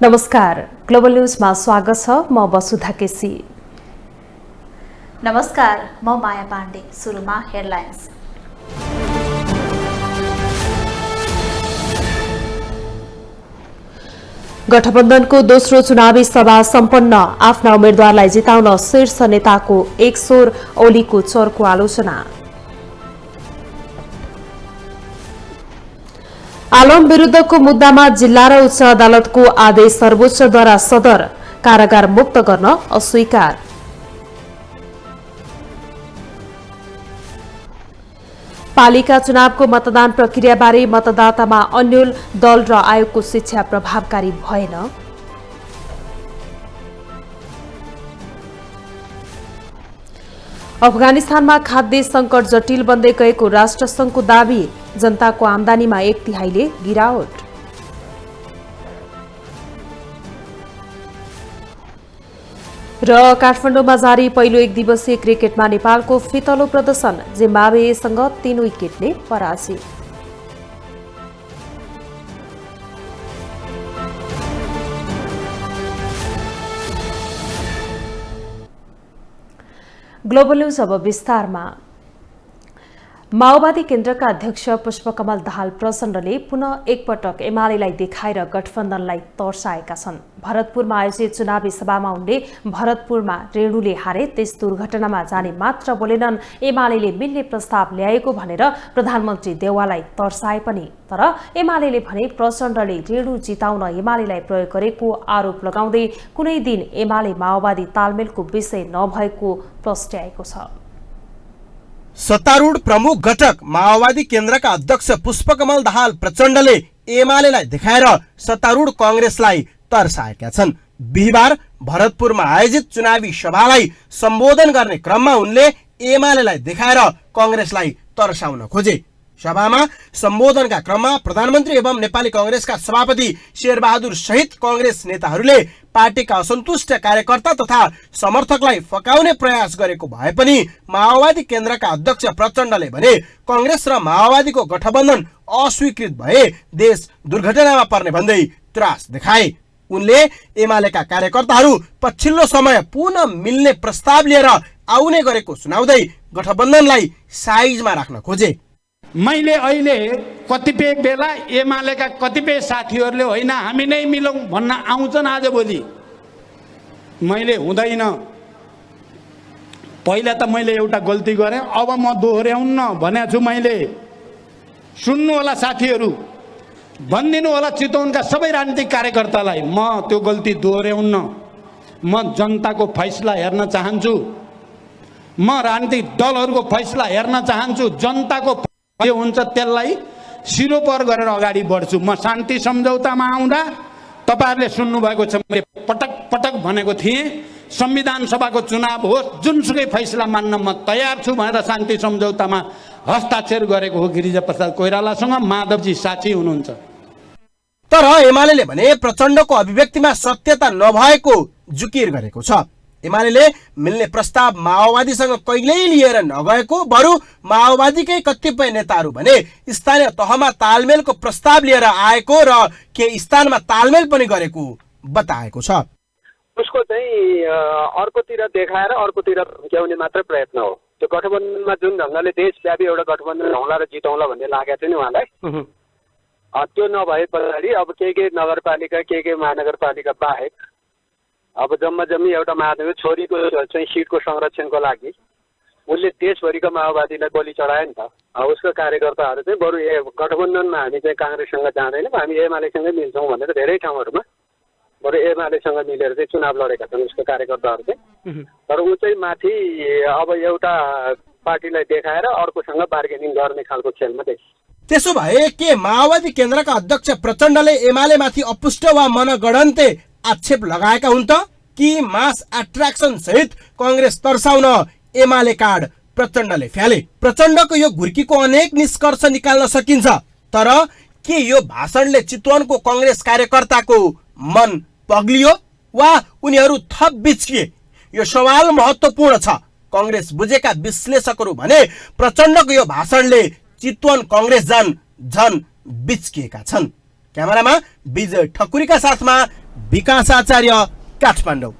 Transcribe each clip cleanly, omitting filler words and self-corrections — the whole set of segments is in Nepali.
नमस्कार, ग्लोबल न्यूजमा स्वागत छ। म वसुधा केसी। नमस्कार, म माया पाण्डे। सुरुमा हेडलाइन्स। गठबन्धनको दोस्रो चुनावी सभा सम्पन्न। आफ्ना उम्मेद्वारलाई जिताउन शीर्ष नेताको एक स्वर, ओलीको चर्को आलोचना। आलम विरुद्धको मुद्दामा जिल्ला र उच्च अदालतको आदेश सर्वोच्चद्वारा सदर, कारागार मुक्त गर्न अस्वीकार। पालिका चुनावको मतदान प्रक्रियाबारे मतदातामा अन्यल, दल र आयोगको शिक्षा प्रभावकारी भएन। अफगानिस्तानमा खाद्य संकट जटिल बन्दै गएको राष्ट्रसङ्घको दावी। जनताको आमदानीमा 1/3ले गिरावट। र काठमाडौँमा जारी पहिलो एक दिवसीय क्रिकेटमा नेपालको फितलो प्रदर्शन। जिम्बाब्वेसँग 3 विकेटले पराजित। ग्लोबल न्यूज अब विस्तारमा। माओवादी केन्द्रका अध्यक्ष पुष्पकमल दाहाल प्रचण्डले पुनः एकपटक एमालेलाई देखाएर गठबन्धनलाई तर्साएका छन्। भरतपुरमा आयोजित चुनावी सभामा उनले भरतपुरमा रेणुले हारे त्यस दुर्घटनामा जाने मात्र बोलेनन्, एमालेले मिल्ने प्रस्ताव ल्याएको भनेर प्रधानमन्त्री देउवालाई तर्साए पनि। तर एमालेले भने प्रचण्डले रेणु जिताउन एमालेलाई प्रयोग गरेको आरोप लगाउँदै कुनै दिन एमाले माओवादी तालमेलको विषय नभएको प्रस्ट्याएको छ। सत्तारूढ प्रमुख घटक माओवादी केन्द्रका अध्यक्ष पुष्पकमल दाहाल प्रचण्डले एमालेलाई देखाएर सत्तारूढ कांग्रेसलाई तर्साएका छन्। बिहीबार भरतपुरमा आयोजित चुनावी सभालाई सम्बोधन गर्ने क्रममा उनले एमालेलाई देखाएर कांग्रेसलाई तर्साउन खोजे। सभामा सम्बोधनका क्रममा प्रधानमन्त्री एवं नेपाली कांग्रेसका सभापति शेरबहादुर सहित कांग्रेस नेताहरूले पार्टीका असन्तुष्ट कार्यकर्ता तथा समर्थकलाई फकाउने प्रयास गरेको भए पनि माओवादी केन्द्रका अध्यक्ष प्रचण्डले भने कांग्रेस र माओवादीको गठबन्धन अस्वीकृत भए देश दुर्घटनामा पर्ने भन्दै त्रास देखाए। उनले एमालेका कार्यकर्ताहरू पछिल्लो समय पुनः मिल्ने प्रस्ताव लिएर आउने गरेको सुनाउँदै गठबन्धनलाई साइजमा राख्न खोजे। मैले अहिले कतिपय बेला एमालेका कतिपय साथीहरूले होइन हामी नै मिलौँ भन्न आउँछन् आजभोलि। मैले हुँदैन, पहिला त मैले एउटा गल्ती गरेँ, अब म दोहोऱ्याउन्न भनेको छु। मैले सुन्नु होला साथीहरू, भनिदिनु होला चितवनका सबै राजनीतिक कार्यकर्तालाई, म त्यो गल्ती दोहोऱ्याउन्न। म जनताको फैसला हेर्न चाहन्छु, म राजनीतिक दलहरूको फैसला हेर्न चाहन्छु। जनताको के हुन्छ त्यसलाई सिरोपर गरेर अगाडि बढ्छु। म शान्ति सम्झौतामा आउँदा तपाईँहरूले सुन्नुभएको छ, मैले पटक पटक भनेको थिएँ संविधान सभाको चुनाव होस्, जुनसुकै फैसला मान्न म तयार छु भनेर शान्ति सम्झौतामा हस्ताक्षर गरेको हो गिरिजा प्रसाद कोइरालासँग। माधवजी साक्षी हुनुहुन्छ। तर एमालेले भने प्रचण्डको अभिव्यक्तिमा सत्यता नभएको जुकिर गरेको छ। एमालेले मिल्ने प्रस्ताव माओवादीसँग कहिल्यै लिएर नगएको, बरु माओवादीकै कतिपय नेताहरू भने स्थानीय तहमा तालमेलको प्रस्ताव लिएर आएको र के स्थानमा तालमेल पनि गरेको बताएको छ। उसको चाहिँ अर्कोतिर देखाएर अर्कोतिर धम्क्याउने मात्र प्रयत्न हो। त्यो गठबन्धनमा जुन ढङ्गले देशव्यापी एउटा गठबन्धन हौला र जिताउला भन्ने लागेको थियो नि उहाँलाई, त्यो नभए पछाडि अब के नगरपालिका के महानगरपालिका बाहेक अब जम्मा जम्मी एउटा महादेव छोरीको चाहिँ सिटको संरक्षणको लागि उसले देशभरिको माओवादीलाई बलि चढायो नि त। उसको कार्यकर्ताहरू चाहिँ बरु गठबन्धनमा हामी चाहिँ काङ्ग्रेससँग जाँदैनौँ, हामी एमालेसँगै मिल्छौँ भनेर धेरै ठाउँहरूमा बरु एमालेसँग मिलेर चाहिँ चुनाव लडेका छन् उसको कार्यकर्ताहरू चाहिँ। तर ऊ चाहिँ माथि अब एउटा पार्टीलाई देखाएर अर्कोसँग बार्गेनिङ गर्ने खालको खेलमा देखियो। त्यसो भए के माओवादी केन्द्रका अध्यक्ष प्रचण्डले एमालेमाथि अपुष्ट वा मनगढन्ते आक्षेप लगाएका हुन् त, कि मास एट्र्याक्सन सहित कांग्रेस तर्साउन एमाले कार्ड प्रचण्डले फ्याले? प्रचण्डको यो घुर्कीको अनेक निष्कर्ष निकाल्न सकिन्छ, तर के यो भाषणले चितवनको कांग्रेस कार्यकर्ताको मन पग्लियो वा उनीहरू थप बिच्किए? यो सवाल महत्त्वपूर्ण छ। कांग्रेस बुझेका विश्लेषकहरू भने प्रचण्डको यो भाषणले चितवन कांग्रेस झन बिच्किएका छन्। क्यामेरामा विजय ठकुरीका साथमा विकास आचार्य, काठमाडौँ।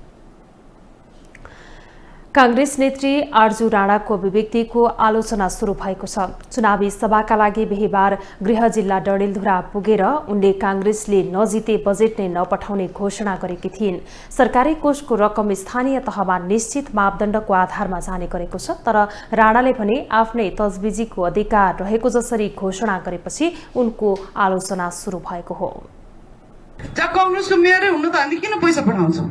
कांग्रेस नेत्री आरजू राणाको अभिव्यक्तिको आलोचना सुरु भएको छ। चुनावी सभाका लागि बिहीबार गृह जिल्ला डडेलधुरा पुगेर उनले कांग्रेसले नजिते बजेट नै नपठाउने घोषणा गरेकी थिइन्। सरकारी कोषको रकम स्थानीय तहमा निश्चित मापदण्डको आधारमा जाने गरेको छ, तर राणाले भने आफ्नै तजबिजीको अधिकार रहेको जसरी घोषणा गरेपछि उनको आलोचना सुरु भएको हो। जहाँ कांग्रेसको मेयरै हुन त हामी किन पैसा पठाउँछौँ?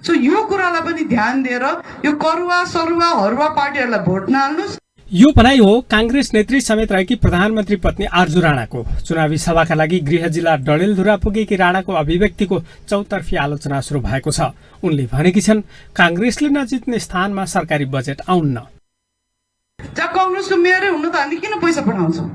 सो यो कुरालाई पनि ध्यान दिएर यो करुवा सरुवा हरुवा पार्टीहरूलाई भोट नहाल्नुहोस्। यो भनाइ हो कांग्रेस नेत्री समेत रहेकी प्रधानमन्त्री पत्नी आरजू राणाको। चुनावी सभाका लागि गृह जिल्ला डडेलधुरा पुगेकी राणाको अभिव्यक्तिको चौतर्फी आलोचना सुरु भएको छ। उनले भनेकी छन् कांग्रेसले नजित्ने स्थानमा सरकारी बजेट आउन्न। जहाँ कांग्रेसको मेयरै हुन त हामी किन पैसा पठाउँछौँ?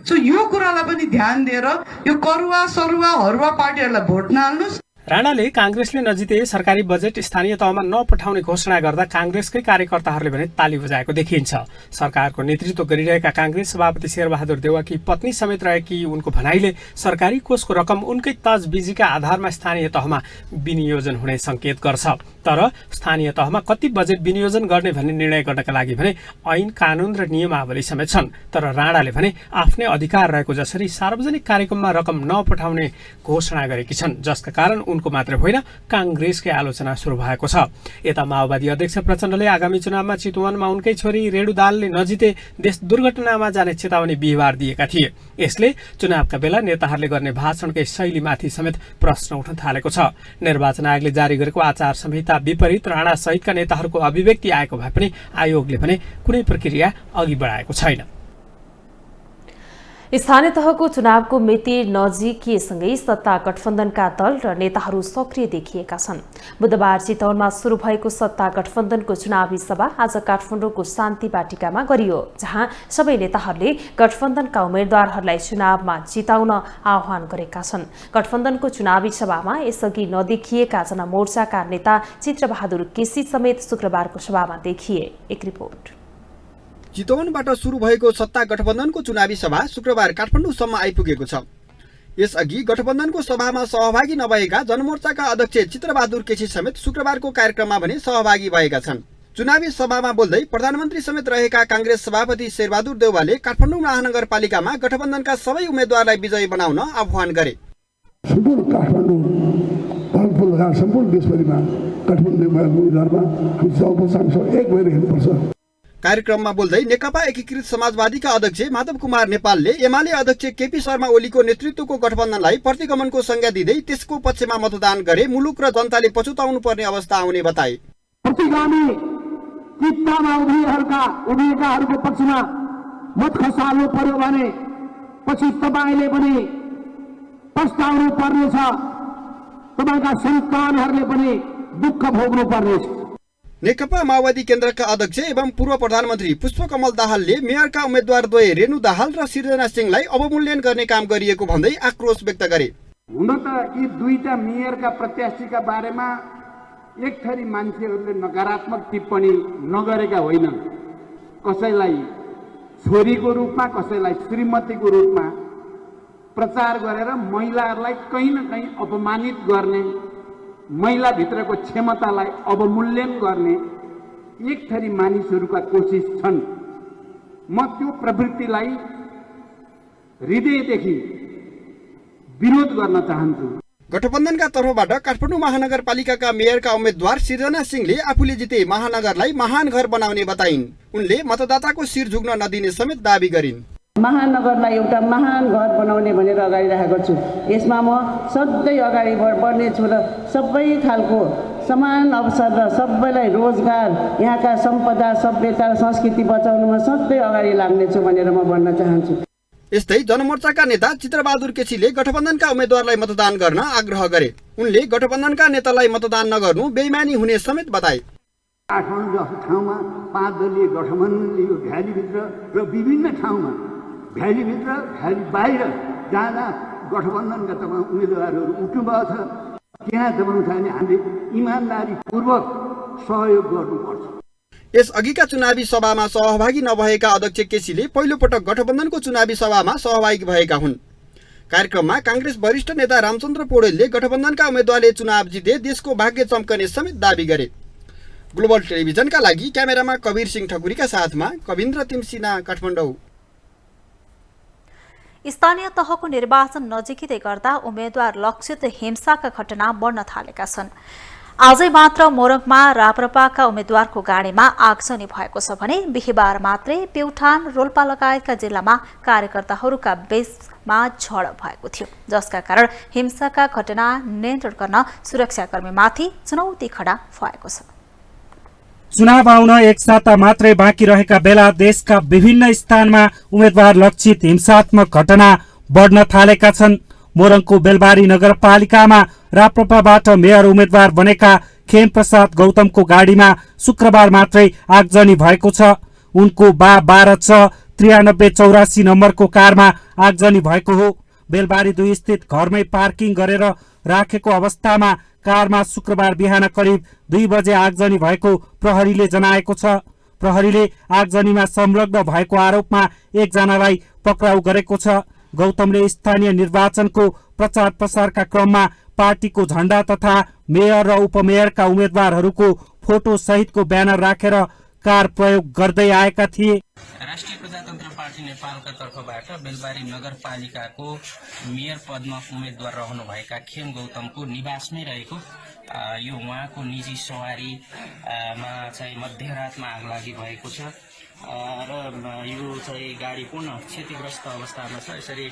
सो यो कुरालाई पनि ध्यान दिएर यो करुवा सरुवा हरुवा पार्टीहरूलाई भोट नहाल्नुहोस्। राणाले कांग्रेसले नजिते सरकारी बजेट स्थानीय तहमा नपठाउने घोषणा गर्दा कांग्रेसकै कार्यकर्ताहरूले भने ताली बजाएको देखिन्छ। सरकारको नेतृत्व गरिरहेका कांग्रेस सभापति शेरबहादुर देउवाकी पत्नी समेत रहेकी उनको भनाइले सरकारी कोषको रकम उनकै तजबिजीका आधारमा स्थानीय तहमा विनियोजन हुने संकेत गर्छ। तर स्थानीय तहमा कति बजेट विनियोजन गर्ने भन्ने निर्णय गर्नका लागि भने ऐन कानून र नियमावली समेत छन्। तर राणाले भने आफ्नै अधिकार रहेको जसरी सार्वजनिक कार्यक्रममा रकम नपठाउने घोषणा गरेकी छन्, जसका कारण उनको मात्र होइन कांग्रेसकै आलोचना सुरु भएको छ। यता माओवादी अध्यक्ष प्रचण्डले आगामी चुनावमा चितवनमा उनकै छोरी रेणु दाहालले नजिते देश दुर्घटनामा जाने चेतावनी बिहीबार दिएका थिए। यसले चुनावका बेला नेताहरूले गर्ने भाषणकै शैलीमाथि समेत प्रश्न उठ्न थालेको छ। निर्वाचन आयोगले जारी गरेको आचार संहिता विपरीत राणा सहितका नेताहरूको अभिव्यक्ति आएको भए पनि आयोगले भने कुनै प्रक्रिया अघि बढाएको छैन। स्थानीय तहको चुनावको मिति नजिकिएसँगै सत्ता गठबन्धनका दल र नेताहरू सक्रिय देखिएका छन्। बुधबार चितवनमा सुरु भएको सत्ता गठबन्धनको चुनावी सभा आज काठमाडौँको शान्ति बाटिकामा गरियो, जहाँ सबै नेताहरूले गठबन्धनका उम्मेद्वारहरूलाई चुनावमा जिताउन आह्वान गरेका छन्। गठबन्धनको चुनावी सभामा यसअघि नदेखिएका जनमोर्चाका नेता चित्रबहादुर केसी समेत शुक्रबारको सभामा देखिए। एक रिपोर्ट। चितवनबाट सुरु भएको सत्ता गठबन्धनको चुनावी सभा शुक्रबार काठमाडौँसम्म आइपुगेको छ। यसअघि गठबन्धनको सभामा सहभागी नभएका जनमोर्चाका अध्यक्ष चित्रबहादुर केसी समेत शुक्रबारको कार्यक्रममा भने सहभागी भएका छन्। चुनावी सभामा बोल्दै प्रधानमन्त्री समेत रहेका कांग्रेस सभापति शेरबहादुर देउवाले काठमाडौँ महानगरपालिकामा गठबन्धनका सबै उम्मेद्वारलाई विजयी बनाउन आह्वान गरे। सम्पूर्ण काठमाडौँ भरतपुर लगायत सम्पूर्ण देशभरिमा काठमाडौँ उम्मेद्वारमा एक भएर हेर्नुपर्छ। कार्यक्रममा बोल्दै नेकपा एकीकृत समाजवादीका अध्यक्ष माधव कुमार नेपालले एमाले अध्यक्ष केपी शर्मा ओलीको नेतृत्वको गठबन्धनलाई प्रतिगमनको संज्ञा दिँदै त्यसको पक्षमा मतदान गरे मुलुक र जनताले पछुताउनु पर्ने अवस्था आउने बताए। प्रतिगामी चित्तामा उभिएकाहरूको पक्षमा मत खसाल्नु पर्यो भने पछि तपाईले पनि पछुताउनु पर्नेछ, तपाईका सन्तानहरूले पनि दुःख भोग्नु पर्नेछ। नेकपा माओवादी केन्द्रका अध्यक्ष एवं पूर्व प्रधानमन्त्री पुष्पकमल दाहालले मेयरका उम्मेद्वार द्वय रेणु दाहाल र सृजना सिंहलाई अवमूल्यन गर्ने काम गरिएको भन्दै आक्रोश व्यक्त गरे। हुन त यी दुईटा मेयरका प्रत्याशीका बारेमा एक थरी मान्छेहरूले नकारात्मक टिप्पणी नगरेका होइनन्। कसैलाई छोरीको रूपमा, कसैलाई श्रीमतीको रूपमा प्रचार गरेर महिलाहरूलाई कहीँ न कहीँ अपमानित गर्ने, महिलाभित्रको क्षमतालाई अवमूल्यन गर्ने एक थरी मानिसहरूका कोसिस छन्। म त्यो प्रवृत्तिलाई हृदयदेखि विरोध गर्न चाहन्छु। गठबन्धनका तर्फबाट काठमाडौँ महानगरपालिकाका मेयरका उम्मेद्वार सृजना सिंहले आफूले जिते महानगरलाई महान घर बनाउने बताइन्। उनले मतदाताको शिर झुक्न नदिने समेत दावी गरिन्। महानगरलाई एउटा महान घर बनाउने भनेर अगाडि राखेको छु। यसमा म सधैँ अगाडि बढ्नेछु र सबै खालको समान अवसर र सबैलाई रोजगार, यहाँका सम्पदा, सभ्यता र संस्कृति बचाउनुमा सधैँ अगाडि लाग्नेछु भनेर म भन्न चाहन्छु। यस्तै जनमोर्चाका नेता चित्रबहादुर केसीले गठबन्धनका उम्मेद्वारलाई मतदान गर्न आग्रह गरे। उनले गठबन्धनका नेतालाई मतदान नगर्नु बेइमानी हुने समेत बताए। काठमाडौँ जस्तो ठाउँमा 5 दलीय गठबन्धनले यो भ्यालीभित्र र विभिन्न ठाउँमा, भ्यालीभित्र भ्याली बाहिर जहाँ गठबन्धनका तपाईँ उम्मेदवारहरू उठ्नुभएको छ, त्यहाँ दबाउनु छ भने हामीले इमान्दारीपूर्वक सहयोग गर्नुपर्छ। यस अघिका चुनावी सभामा सहभागी नभएका अध्यक्ष केसीले पहिलो पटक गठबन्धनको चुनावी सभामा सहभागी भएका हुन्। कार्यक्रममा कांग्रेस वरिष्ठ नेता रामचन्द्र पौडेलले गठबन्धनका उम्मेद्वारले चुनाव जिते देशको भाग्य चम्कने समेत दावी गरे। ग्लोबल टेलिभिजनका लागि क्यामेरामा कवीर सिंह ठकुरीका साथमा कविन्द्र तिमसिना, काठमाडौँ। स्थानीय तहको निर्वाचन नजिकै गर्दा उम्मेद्वार लक्षित हिंसाका घटना बढ्न थालेका छन्। आजै मात्र मोरङमा राप्रपाका उम्मेद्वारको गाडीमा आगजनी भएको छ भने बिहीबार मात्रै प्युठान, रोल्पा लगायतका जिल्लामा कार्यकर्ताहरूका बीचमा झडप भएको थियो, जसका कारण हिंसाका घटना नियन्त्रण गर्न सुरक्षाकर्मीमाथि चुनौती खडा भएको छ। चुनाव आउन एक साता मात्रै बाँकी रहेका बेला देशका विभिन्न स्थानमा उम्मेद्वार लक्षित हिंसात्मक घटना बढ्न थालेका छन्। मोरङको बेलबारी नगरपालिकामा राप्रपाबाट मेयर उम्मेद्वार बनेका खेम प्रसाद गौतमको गाडीमा शुक्रबार मात्रै आगजनी भएको छ। उनको 12C9384 नम्बरको कारमा आगजनी भएको हो। बेलबारी 2 स्थित घरमै पार्किङ गरेर राखेको अवस्थामा कारमा शुक्रबार बिहान करिब 2 बजे आगजनी भएको प्रहरीले जनाएको छ। प्रहरीले आगजनीमा संलग्न भएको आरोपमा एकजनालाई पक्राउ गरेको छ। गौतमले स्थानीय निर्वाचनको प्रचार प्रसारका क्रममा पार्टीको झण्डा तथा मेयर र उपमेयरका उम्मेद्वारहरूको फोटो सहितको ब्यानर राखेर कार प्रयोग गर्दै आएका थिए। राष्ट्रिय प्रजातन्त्र पार्टी नेपालका तर्फबाट बेलबारी नगरपालिकाको मेयर पदमा उम्मेद्वार रहनुभएका खेम गौतमको निवासमै रहेको यो उहाँको निजी सवारीमा चाहिँ मध्यरातमा आगलागी भएको छ र यो चाहिँ गाडी पूर्ण क्षतिग्रस्त अवस्थामा छ। यसरी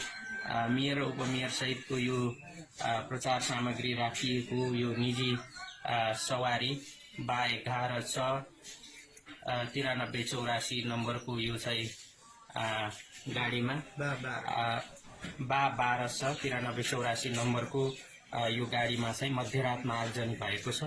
मेयर र उपमेयर सहितको यो प्रचार सामग्री राखिएको यो निजी सवारी 11C9384 नम्बरको यो चाहिँ गाडीमा 12C9384 नम्बरको यो गाडीमा चाहिँ मध्यरातमा आगजनी भएको छ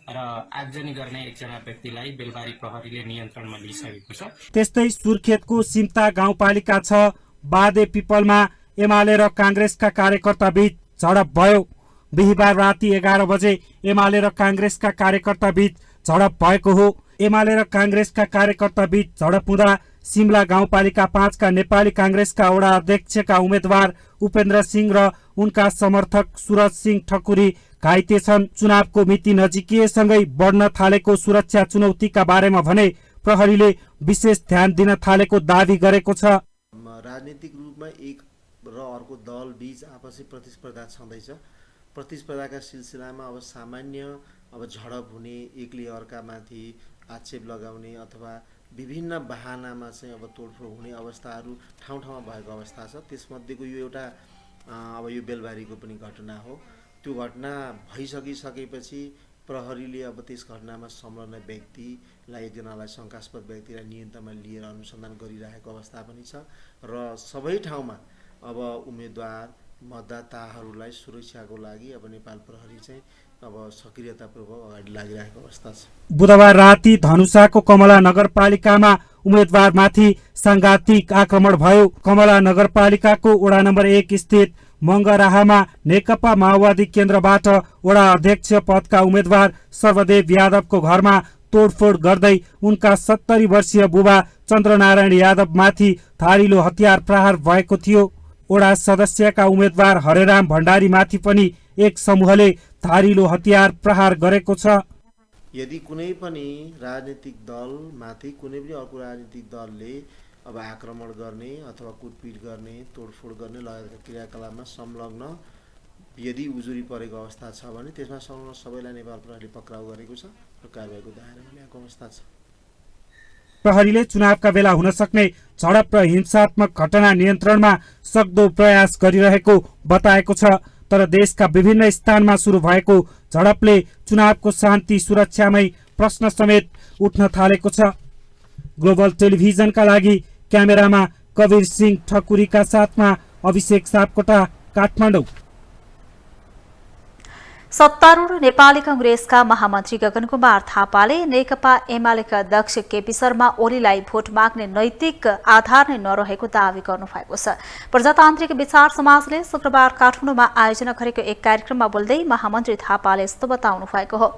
र आगजनी गर्ने एकजना व्यक्तिलाई बेलबारी प्रहरीले नियन्त्रणमा लिइसकेको छ। त्यस्तै सुर्खेतको सिम्ता गाउँपालिका 6 बादे पिपलमा एमाले र कांग्रेसका कार्यकर्ता बीच झडप भयो। बिहीबार राति 11 बजे एमाले र कांग्रेसका कार्यकर्ता बीच झडप भएको हो। एमाले र कांग्रेसका कार्यकर्ता बीच झडप हुँदा सिमला गाउँपालिका 5 का नेपाली कांग्रेसका वडा अध्यक्षका उम्मेद्वार उपेन्द्र सिंह र उनका समर्थक सूरज सिंह ठकुरी घाइते छन्। चुनावको मिति नजिकिएसँगै बढ्न थालेको सुरक्षा चुनौतीका बारेमा भने प्रहरीले विशेष ध्यान दिन थालेको दावी गरेको छ। राजनीतिक रूपमा एक र अर्को दल बीच आपसी प्रतिस्पर्धा छँदैछ। प्रतिस्पर्धाका सिलसिलामा अब सामान्य झडप हुने, एकले अर्कामाथि आक्षेप लगाउने अथवा विभिन्न बहानामा चाहिँ तोडफोड हुने अवस्थाहरू ठाउँ ठाउँमा भएको अवस्था छ। त्यसमध्येको यो एउटा यो बेलबारीको पनि घटना हो। त्यो घटना भइसकेपछि प्रहरीले त्यस घटनामा संलग्न व्यक्तिलाई, एकजनालाई शङ्कास्पद व्यक्तिलाई नियन्त्रणमा लिएर अनुसन्धान गरिरहेको अवस्था पनि छ र सबै ठाउँमा उम्मेद्वार मतदाताहरूलाई सुरक्षाको लागि नेपाल प्रहरी चाहिँ सक्रियतापूर्वक अगाडि लागिरहेको अवस्था छ। बुधबार राति धनुषाको कमला नगरपालिकामा उम्मेद्वारमाथि सांघातिक आक्रमण भयो। कमला नगरपालिकाको वडा नम्बर 1 स्थित मंगराहामा नेकपा माओवादी केन्द्रबाट वडा अध्यक्ष पदका उम्मेद्वार सर्वदेव यादवको घरमा तोडफोड गर्दै उनका 70 वर्षीय बुबा चन्द्रनारायण यादवमाथि धारिलो हतियार प्रहार भएको थियो। वडा सदस्यका उम्मेद्वार हरेराम भण्डारीमाथि पनि एक समूहले धारिलो हतियार प्रहार गरेको छ। यदि कुनै पनि राजनीतिक दलमाथि कुनै पनि अर्को राजनीतिक दलले आक्रमण गर्ने अथवा कुटपिट गर्ने, तोडफोड गर्ने लगायतका क्रियाकलापमा संलग्न यदि उजुरी परेको अवस्था छ भने त्यसमा संलग्न सबैलाई नेपाल प्रहरीले पक्राउ गरेको छ र कारबाहीको दायरामा ल्याएको अवस्था छ। प्रहरीले चुनावका बेला हुन सक्ने झडप र हिंसात्मक घटना नियन्त्रणमा सक्दो प्रयास गरिरहेको बताएको छ। तर देशका विभिन्न स्थानमा सुरु भएको झडपले चुनावको शान्ति सुरक्षामै प्रश्न समेत उठ्न थालेको छ। ग्लोबल टेलिभिजनका लागि क्यामेरामा कवीर सिंह ठकुरीका साथमा अभिषेक सापकोटा, काठमाडौँ। सत्तारूढ नेपाली कांग्रेसका महामन्त्री गगनकुमार थापाले नेकपा एमालेका अध्यक्ष केपी शर्मा ओलीलाई भोट माग्ने नैतिक आधार नै नरहेको दावी गर्नुभएको छ। प्रजातान्त्रिक विचार समाजले शुक्रबार काठमाडौँमा आयोजना गरेको एक कार्यक्रममा बोल्दै महामन्त्री थापाले यस्तो बताउनु भएको हो।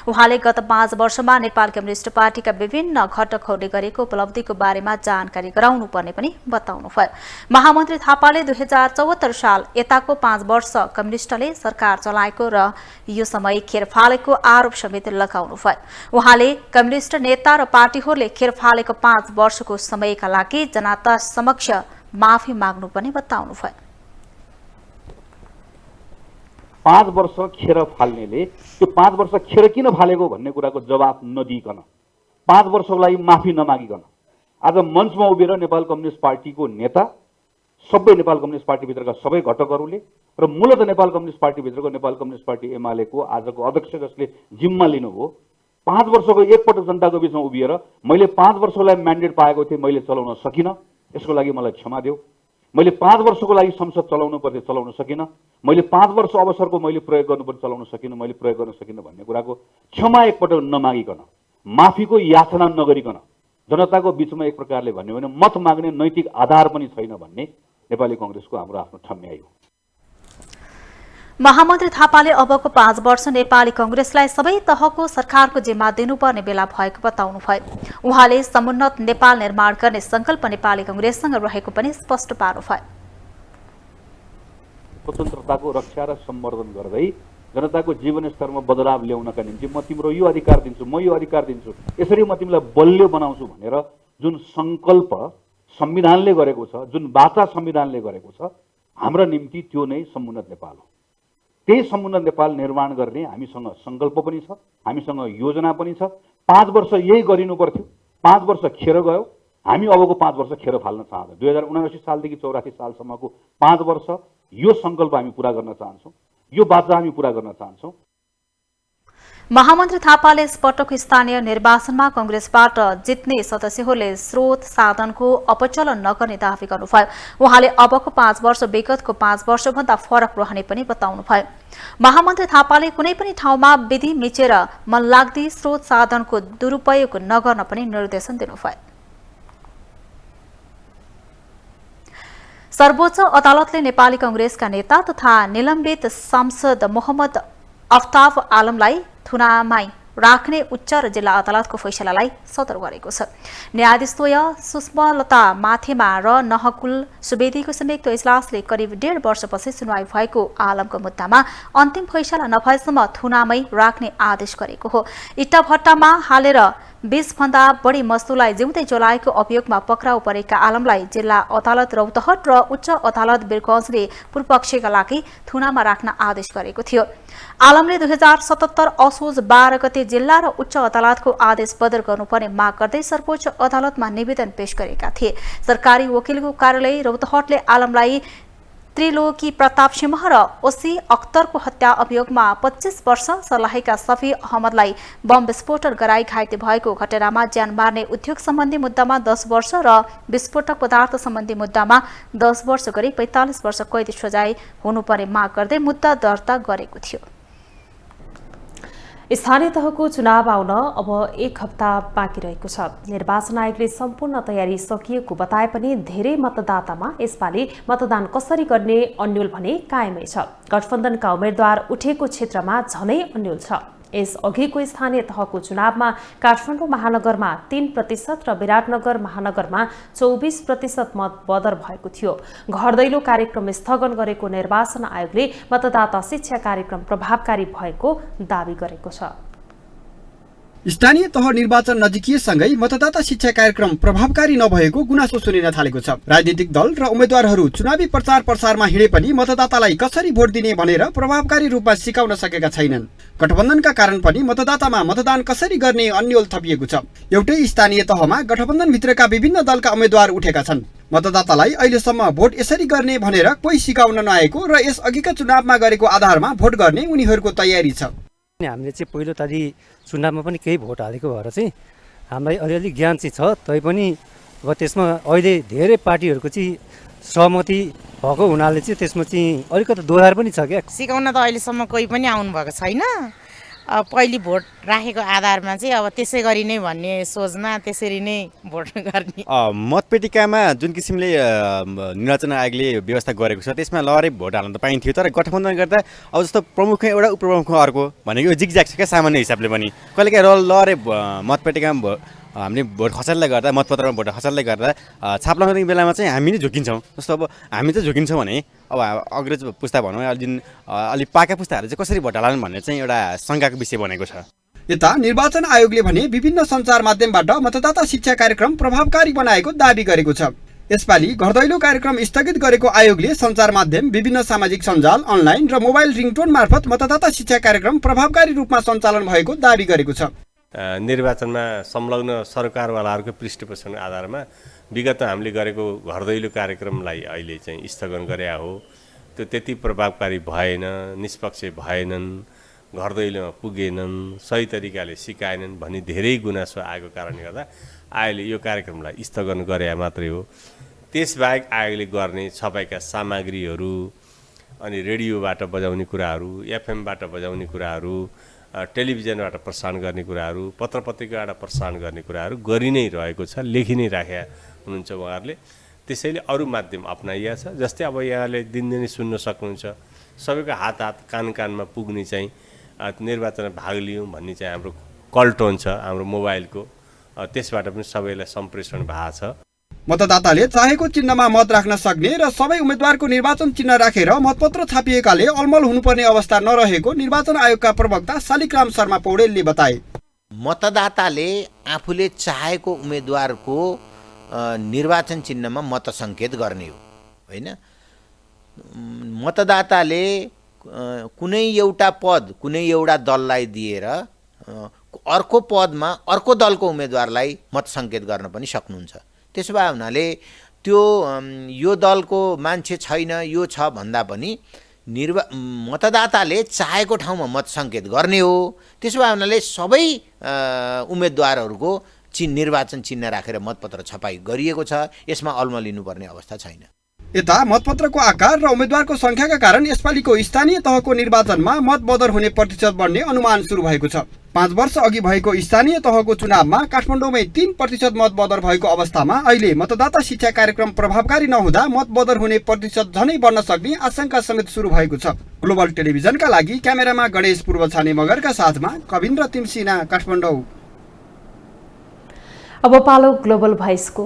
उहाँले गत 5 वर्षमा नेपाल कम्युनिस्ट पार्टीका विभिन्न घटकहरूले गरेको उपलब्धिको बारेमा जानकारी गराउनुपर्ने पनि बताउनुभयो। महामन्त्री थापाले 2074 साल यताको 5 वर्ष कम्युनिस्टले सरकार चलाएको र यो समय खेर फालेको आरोप समेत लगाउनुभयो। उहाँले कम्युनिस्ट नेता र पार्टीहरूले खेर फालेको 5 वर्षको समयका लागि जनता समक्ष माफी माग्नुपर्ने बताउनुभयो। 5 वर्ष खेर फाल्नेले त्यो 5 वर्ष खेर किन फालेको भन्ने कुराको जवाफ नदिइकन 5 वर्षको लागि माफी नमागिकन आज मञ्चमा उभिएर नेपाल कम्युनिस्ट पार्टीको नेता सबै नेपाल कम्युनिस्ट पार्टीभित्रका सबै घटकहरूले र मूलतः नेपाल कम्युनिस्ट पार्टीभित्रको नेपाल कम्युनिस्ट पार्टी एमालेको आजको अध्यक्ष जसले जिम्मा लिनुभयो 5 वर्षको एकपटक जनताको बीचमा उभिएर मैले 5 वर्षको लागि म्यान्डेट पाएको थिएँ, मैले चलाउन सकिनँ, यसको लागि मलाई क्षमा देऊ। मैले 5 वर्षको लागि संसद चलाउनु पर्थ्यो, चलाउन सकिनँ। मैले 5 वर्ष अवसरको मैले प्रयोग गर्नुपर्छ, चलाउन सकिनँ, मैले प्रयोग गर्न सकिनँ भन्ने कुराको क्षमा एकपटक नमागिकन माफीको याचना नगरिकन जनताको बीचमा एक प्रकारले भन्यो भने मत माग्ने नैतिक आधार पनि छैन भन्ने नेपाली कांग्रेसको हाम्रो आफ्नो ठम्याइ हो। महामन्त्री थापाले अबको 5 वर्ष नेपाली कांग्रेसलाई सबै तहको सरकारको जिम्मा दिनुपर्ने बेला भएको बताउनुभयो। उहाँले समुन्नत नेपाल निर्माण गर्ने संकल्प नेपाली कांग्रेससँग रहेको पनि स्पष्ट पार्नुभयो। स्वतन्त्रताको रक्षा र सम्वर्धन गर्दै जनताको जीवन स्तरमा बदलाव ल्याउनका निम्ति म तिम्रो यो अधिकार दिन्छु, म यो अधिकार दिन्छु, यसरी म तिमीलाई बलियो बनाउँछु भनेर जुन संकल्प संविधानले गरेको छ, जुन वाचा संविधानले गरेको छ, हाम्रो निम्ति त्यो नै समुन्नत नेपाल हो। त्यही समुन्नत नेपाल निर्माण गर्ने हामीसँग संकल्प पनि छ, हामीसँग योजना पनि छ। 5 वर्ष यही गरिनु पर्थ्यो, 5 वर्ष खेर गयो। हामी अबको 5 वर्ष खेर फाल्न चाहन्छौँ। 2079 सालदेखि 84 सालसम्मको 5 वर्ष यो संकल्प हामी पूरा गर्न चाहन्छौँ, यो वाचा हामी पूरा गर्न चाहन्छौँ। महामन्त्री थापाले यसपटकको स्थानीय निर्वाचनमा कांग्रेसबाट जित्ने सदस्यहरूले स्रोत साधनको अपचलन नगर्ने दावी गर्नुभयो। उहाँले अबको 5 वर्ष विगतको 5 वर्षभन्दा फरक रहने पनि बताउनुभयो। महामन्त्री थापाले कुनै पनि ठाउँमा विधि मिचेर मनलाग्दी स्रोत साधनको दुरुपयोग नगर्न पनि निर्देशन दिनुभयो। सर्वोच्च अदालतले नेपाली कांग्रेसका नेता तथा निलम्बित सांसद मोहम्मद अफ्ताब आलमलाई थुनामै राख्ने उच्च र जिल्ला अदालतको फैसलालाई सदर गरेको छ। न्यायाधीशद्वय सुषमलता माथेमा र नहकुल सुवेदीको संयुक्त इजलासले करिब 1.5 वर्षपछि सुनवाई भएको आलमको मुद्दामा अन्तिम फैसला नभएसम्म थुनामै राख्ने आदेश गरेको हो। इट्टाभट्टामा हालेर 20 भन्दा बढी मजदुरलाई जिउँदै जलाएको अभियोगमा पक्राउ परेका आलमलाई जिल्ला अदालत रौतहट र उच्च अदालत वीरगञ्जले पूर्वपक्षका लागि थुनामा राख्न आदेश गरेको थियो। आलमले 2077 असोज 12 गते जिल्ला र उच्च अदालतको आदेश बदल गर्नुपर्ने माग गर्दै सर्वोच्च अदालतमा निवेदन पेश गरेका थिए। सरकारी वकिलको कार्यालय रौतहटले आलमलाई त्रिलोकी प्रताप सिंह र ओसी अख्तरको हत्या अभियोगमा 25 वर्ष सर्लाहीका सफी अहमदलाई बम विस्फोटन गराई घाइते भएको घटनामा ज्यान मार्ने उद्योग सम्बन्धी मुद्दामा 10 वर्ष र विस्फोटक पदार्थ सम्बन्धी मुद्दामा 10 वर्ष गरी 45 वर्ष कैद सजाय हुनुपर्ने माग गर्दै मुद्दा दर्ता गरेको थियो। स्थानीय तहको चुनाव आउन अब 1 हप्ता बाँकी रहेको छ। निर्वाचन आयोगले सम्पूर्ण तयारी सकिएको बताए पनि धेरै मतदातामा यसपालि मतदान कसरी गर्ने अन्यल भने कायमै छ। गठबन्धनका उम्मेद्वार उठेको क्षेत्रमा झनै अन्यल छ। यस अघिको स्थानीय तहको चुनावमा काठमाडौँ महानगरमा 3% र विराटनगर महानगरमा 24% मत बदर भएको थियो। घर दैलो कार्यक्रम स्थगन गरेको निर्वाचन आयोगले मतदाता शिक्षा कार्यक्रम प्रभावकारी भएको दावी गरेको छ। स्थानीय तह निर्वाचन नजिकिएसँगै मतदाता शिक्षा कार्यक्रम प्रभावकारी नभएको गुनासो सुनिन थालेको छ। राजनीतिक दल र उम्मेद्वारहरू चुनावी प्रचार प्रसारमा हिँडे पनि मतदातालाई कसरी भोट दिने भनेर प्रभावकारी रूपमा सिकाउन सकेका छैनन्। गठबन्धनका कारण पनि मतदातामा मतदान कसरी गर्ने अन्यल थपिएको छ। एउटै स्थानीय तहमा गठबन्धनभित्रका विभिन्न दलका उम्मेद्वार उठेका छन्। मतदातालाई अहिलेसम्म भोट यसरी गर्ने भनेर कोही सिकाउन नआएको र यस अघिका चुनावमा गरेको आधारमा भोट गर्ने उनीहरूको तयारी छ। हामीले चाहिँ पहिलो तारिक चुनावमा पनि केही भोट हालेको भएर चाहिँ हामीलाई अलिअलि ज्ञान चाहिँ छ। तैपनि अब त्यसमा अहिले धेरै पार्टीहरूको चाहिँ सहमति भएको हुनाले चाहिँ त्यसमा चाहिँ अलिकति दोधार पनि छ क्या। सिकाउन त अहिलेसम्म कोही पनि आउनु भएको छैन। पहिले भोट राखेको आधारमा चाहिँ अब त्यसै गरी नै भन्ने सोचमा त्यसरी नै भोट गर्ने। मतपेटिकामा जुन किसिमले निर्वाचन आयोगले व्यवस्था गरेको छ त्यसमा लहरै भोट हाल्न त पाइन्थ्यो, तर गठबन्धन गर्दा अब जस्तो प्रमुख एउटा उपप्रमुख अर्को भनेको जिगज्याग छ क्या सामान्य हिसाबले पनि। कहिलेकाहीँ लहरै मतपेटिकामा हामीले भोट खसालले गर्दा मतपत्रमा भोट खसालले गर्दा छाप लगाउने बेलामा चाहिँ हामी नै झुकिन्छौँ। जस्तो अब हामी चाहिँ झुकिन्छौँ भने अब अग्रज पुस्ता भनौँ अलि पाका पुस्ताहरू चाहिँ कसरी भोट हाल्छन् भन्ने चाहिँ एउटा शङ्काको विषय बनेको छ। यता निर्वाचन आयोगले भने विभिन्न सञ्चार माध्यमबाट मतदाता शिक्षा कार्यक्रम प्रभावकारी बनाएको दाबी गरेको छ। यसपालि घरदैलो कार्यक्रम स्थगित गरेको आयोगले सञ्चार माध्यम, विभिन्न सामाजिक सञ्जाल, अनलाइन र मोबाइल रिङटोन मार्फत मतदाता शिक्षा कार्यक्रम प्रभावकारी रूपमा सञ्चालन भएको दाबी गरेको छ। निर्वाचनमा संलग्न सरकारवालाहरूको पृष्ठपोषण आधारमा विगतमा हामीले गरेको घरदैलो कार्यक्रमलाई अहिले चाहिँ स्थगन गरे हो। त्यो त्यति प्रभावकारी भएन, निष्पक्ष भएनन्, घरदैलोमा पुगेनन्, सही तरिकाले सिकाएनन् भन्ने धेरै गुनासो आएको कारणले गर्दा आयोगले यो कार्यक्रमलाई स्थगन गरे मात्रै हो। त्यसबाहेक आयोगले गर्ने छपाईका सामग्रीहरू अनि रेडियोबाट बजाउने कुराहरू, एफएमबाट बजाउने कुराहरू, टेलिभिजनबाट प्रसारण गर्ने कुराहरू, पत्रपत्रिकाबाट प्रसारण गर्ने कुराहरू गरि नै रहेको छ, लेखि नै राखेका हुनुहुन्छ उहाँहरूले। त्यसैले अरू माध्यम अपनाइया छ। जस्तै अब यहाँले दिनदिनै सुन्न सक्नुहुन्छ, सबैको हात कानमा पुग्ने चाहिँ निर्वाचनमा भाग लियौँ भन्ने चाहिँ हाम्रो कलटोन छ हाम्रो मोबाइलको, त्यसबाट पनि सबैलाई सम्प्रेषण भएको छ। मतदाताले चाहेको चिन्हमा मत राख्न सक्ने र सबै उम्मेदवारको निर्वाचन चिन्ह राखेर मतपत्र छापिएकाले अलमल हुनुपर्ने अवस्था नरहेको निर्वाचन आयोगका प्रवक्ता शालिग्राम शर्मा पौडेलले बताए। मतदाताले आफूले चाहेको उम्मेदवारको निर्वाचन चिन्हमा मत सङ्केत गर्ने हो होइन। मतदाताले कुनै एउटा पद कुनै एउटा दललाई दिएर अर्को पदमा अर्को दलको उम्मेदवारलाई मत सङ्केत गर्न पनि सक्नुहुन्छ। त्यसो भए हुनाले त्यो यो दलको मान्छे छैन यो छ भन्दा पनि मतदाताले चाहेको ठाउँमा मत सङ्केत गर्ने हो। त्यसो भए हुनाले सबै उम्मेदवारहरूको निर्वाचन चिन्ह राखेर मतपत्र छपाई गरिएको छ। यसमा अलमल लिनुपर्ने अवस्था छैन। यता मतपत्रको आकार र उम्मेदवारको संख्याका कारण यसपालिको स्थानीय तहको निर्वाचनमा मत बदर हुने प्रतिशत बढ्ने अनुमान सुरु भएको छ। 5 वर्ष अघि भएको स्थानीय तहको चुनावमा काठमाडौँमै 3% मत बदर भएको अवस्थामा अहिले मतदाता शिक्षा कार्यक्रम प्रभावकारी नहुँदा मत बदर हुने प्रतिशत झनै बढ्न सक्ने आशंका समेत सुरु भएको छ। ग्लोबल टेलिभिजनका लागि क्यामेरामा गणेश पूर्वछाने मगरका साथमा कविन्द्र तिमसिना, काठमाडौँ। अब पालो ग्लोबल भोइसको।